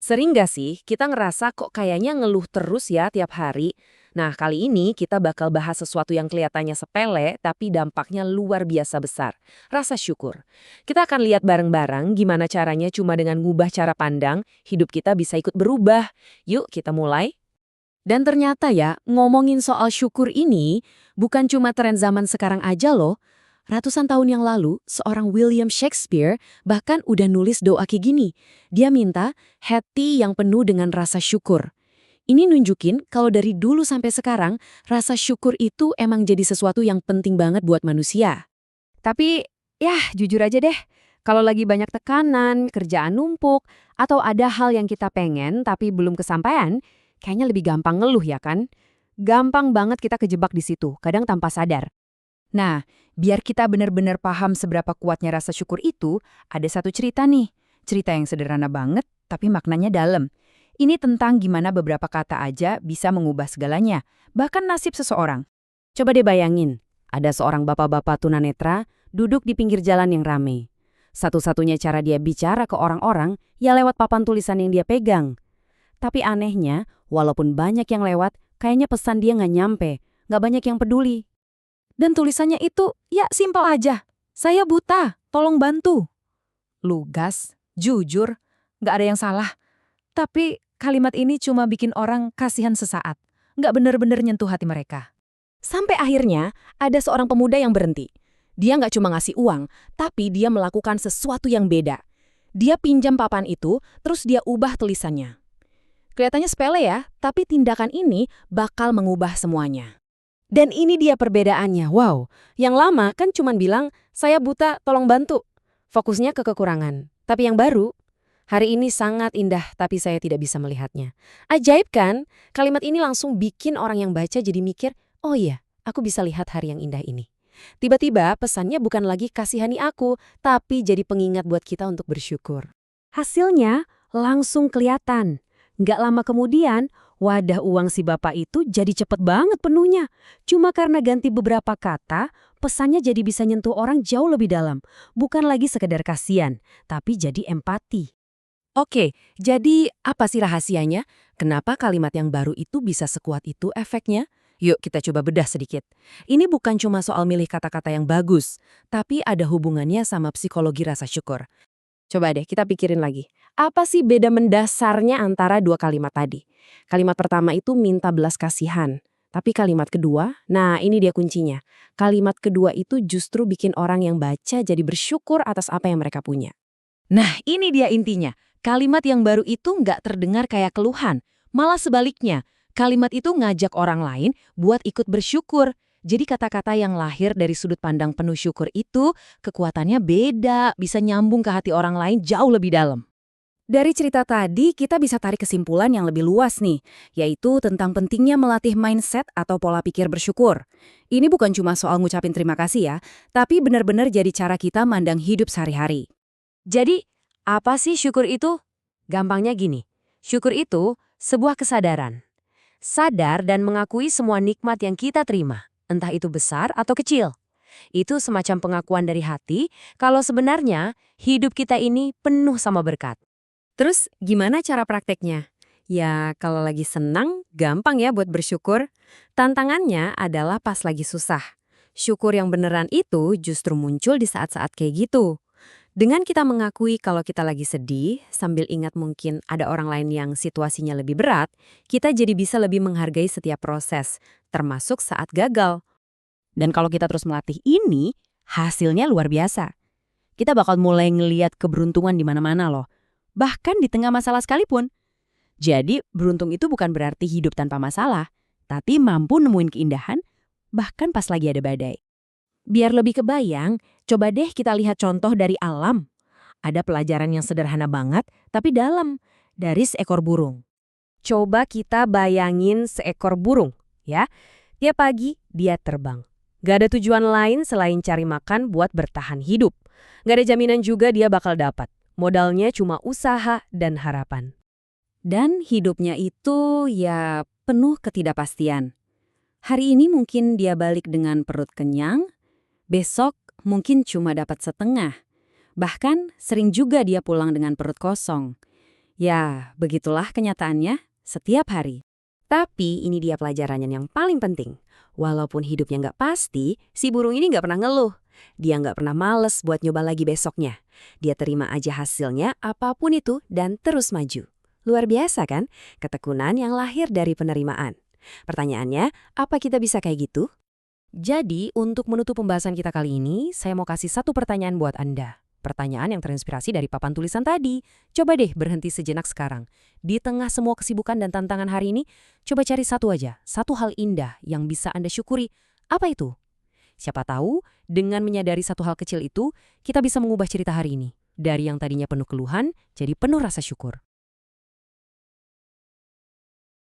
Sering gak sih kita ngerasa kok kayaknya ngeluh terus ya tiap hari? Nah, kali ini kita bakal bahas sesuatu yang kelihatannya sepele tapi dampaknya luar biasa besar. Rasa syukur. Kita akan lihat bareng-bareng gimana caranya cuma dengan ngubah cara pandang, hidup kita bisa ikut berubah. Yuk kita mulai. Dan ternyata ya, ngomongin soal syukur ini bukan cuma tren zaman sekarang aja loh. Ratusan tahun yang lalu, seorang William Shakespeare bahkan udah nulis doa kayak gini. Dia minta hati yang penuh dengan rasa syukur. Ini nunjukin kalau dari dulu sampai sekarang, rasa syukur itu emang jadi sesuatu yang penting banget buat manusia. Tapi, ya jujur aja deh, kalau lagi banyak tekanan, kerjaan numpuk, atau ada hal yang kita pengen tapi belum kesampaian, kayaknya lebih gampang ngeluh ya kan? Gampang banget kita kejebak di situ, kadang tanpa sadar. Nah, biar kita benar-benar paham seberapa kuatnya rasa syukur itu, ada satu cerita nih. Cerita yang sederhana banget, tapi maknanya dalam. Ini tentang gimana beberapa kata aja bisa mengubah segalanya, bahkan nasib seseorang. Coba deh bayangin, ada seorang bapak-bapak tunanetra duduk di pinggir jalan yang rame. Satu-satunya cara dia bicara ke orang-orang, ya lewat papan tulisan yang dia pegang. Tapi anehnya, walaupun banyak yang lewat, kayaknya pesan dia nggak nyampe, nggak banyak yang peduli. Dan tulisannya itu, ya simpel aja. Saya buta, tolong bantu. Lugas, jujur, nggak ada yang salah. Tapi kalimat ini cuma bikin orang kasihan sesaat. Nggak bener-bener nyentuh hati mereka. Sampai akhirnya, ada seorang pemuda yang berhenti. Dia nggak cuma ngasih uang, tapi dia melakukan sesuatu yang beda. Dia pinjam papan itu, terus dia ubah tulisannya. Kelihatannya sepele ya, tapi tindakan ini bakal mengubah semuanya. Dan ini dia perbedaannya, wow. Yang lama kan cuman bilang, saya buta, tolong bantu. Fokusnya ke kekurangan. Tapi yang baru, hari ini sangat indah tapi saya tidak bisa melihatnya. Ajaib kan? Kalimat ini langsung bikin orang yang baca jadi mikir, oh iya, aku bisa lihat hari yang indah ini. Tiba-tiba pesannya bukan lagi kasihani aku, tapi jadi pengingat buat kita untuk bersyukur. Hasilnya langsung kelihatan. Nggak lama kemudian, wadah uang si bapak itu jadi cepet banget penuhnya. Cuma karena ganti beberapa kata, pesannya jadi bisa nyentuh orang jauh lebih dalam. Bukan lagi sekedar kasihan, tapi jadi empati. Oke, jadi apa sih rahasianya? Kenapa kalimat yang baru itu bisa sekuat itu efeknya? Yuk kita coba bedah sedikit. Ini bukan cuma soal milih kata-kata yang bagus, tapi ada hubungannya sama psikologi rasa syukur. Coba deh kita pikirin lagi. Apa sih beda mendasarnya antara dua kalimat tadi? Kalimat pertama itu minta belas kasihan. Tapi kalimat kedua, nah ini dia kuncinya. Kalimat kedua itu justru bikin orang yang baca jadi bersyukur atas apa yang mereka punya. Nah ini dia intinya. Kalimat yang baru itu nggak terdengar kayak keluhan. Malah sebaliknya, kalimat itu ngajak orang lain buat ikut bersyukur. Jadi kata-kata yang lahir dari sudut pandang penuh syukur itu, kekuatannya beda, bisa nyambung ke hati orang lain jauh lebih dalam. Dari cerita tadi, kita bisa tarik kesimpulan yang lebih luas nih, yaitu tentang pentingnya melatih mindset atau pola pikir bersyukur. Ini bukan cuma soal ngucapin terima kasih ya, tapi benar-benar jadi cara kita mandang hidup sehari-hari. Jadi, apa sih syukur itu? Gampangnya gini, syukur itu sebuah kesadaran. Sadar dan mengakui semua nikmat yang kita terima. Entah itu besar atau kecil. Itu semacam pengakuan dari hati kalau sebenarnya hidup kita ini penuh sama berkat. Terus gimana cara prakteknya? Ya kalau lagi senang, gampang ya buat bersyukur. Tantangannya adalah pas lagi susah. Syukur yang beneran itu justru muncul di saat-saat kayak gitu. Dengan kita mengakui kalau kita lagi sedih, sambil ingat mungkin ada orang lain yang situasinya lebih berat, kita jadi bisa lebih menghargai setiap proses, termasuk saat gagal. Dan kalau kita terus melatih ini, hasilnya luar biasa. Kita bakal mulai ngeliat keberuntungan di mana-mana loh. Bahkan di tengah masalah sekalipun. Jadi, beruntung itu bukan berarti hidup tanpa masalah, tapi mampu nemuin keindahan, bahkan pas lagi ada badai. Biar lebih kebayang, coba deh kita lihat contoh dari alam. Ada pelajaran yang sederhana banget, tapi dalam, dari seekor burung. Coba kita bayangin seekor burung, ya. Tiap pagi, dia terbang. Gak ada tujuan lain selain cari makan buat bertahan hidup. Gak ada jaminan juga dia bakal dapat. Modalnya cuma usaha dan harapan. Dan hidupnya itu ya penuh ketidakpastian. Hari ini mungkin dia balik dengan perut kenyang, besok mungkin cuma dapat setengah. Bahkan sering juga dia pulang dengan perut kosong. Ya, begitulah kenyataannya setiap hari. Tapi ini dia pelajarannya yang paling penting. Walaupun hidupnya nggak pasti, si burung ini nggak pernah ngeluh. Dia nggak pernah males buat nyoba lagi besoknya. Dia terima aja hasilnya apapun itu dan terus maju. Luar biasa kan? Ketekunan yang lahir dari penerimaan. Pertanyaannya, apa kita bisa kayak gitu? Jadi, untuk menutup pembahasan kita kali ini, saya mau kasih satu pertanyaan buat Anda. Pertanyaan yang terinspirasi dari papan tulisan tadi. Coba deh berhenti sejenak sekarang. Di tengah semua kesibukan dan tantangan hari ini, coba cari satu aja, satu hal indah yang bisa Anda syukuri. Apa itu? Siapa tahu, dengan menyadari satu hal kecil itu, kita bisa mengubah cerita hari ini. Dari yang tadinya penuh keluhan, jadi penuh rasa syukur.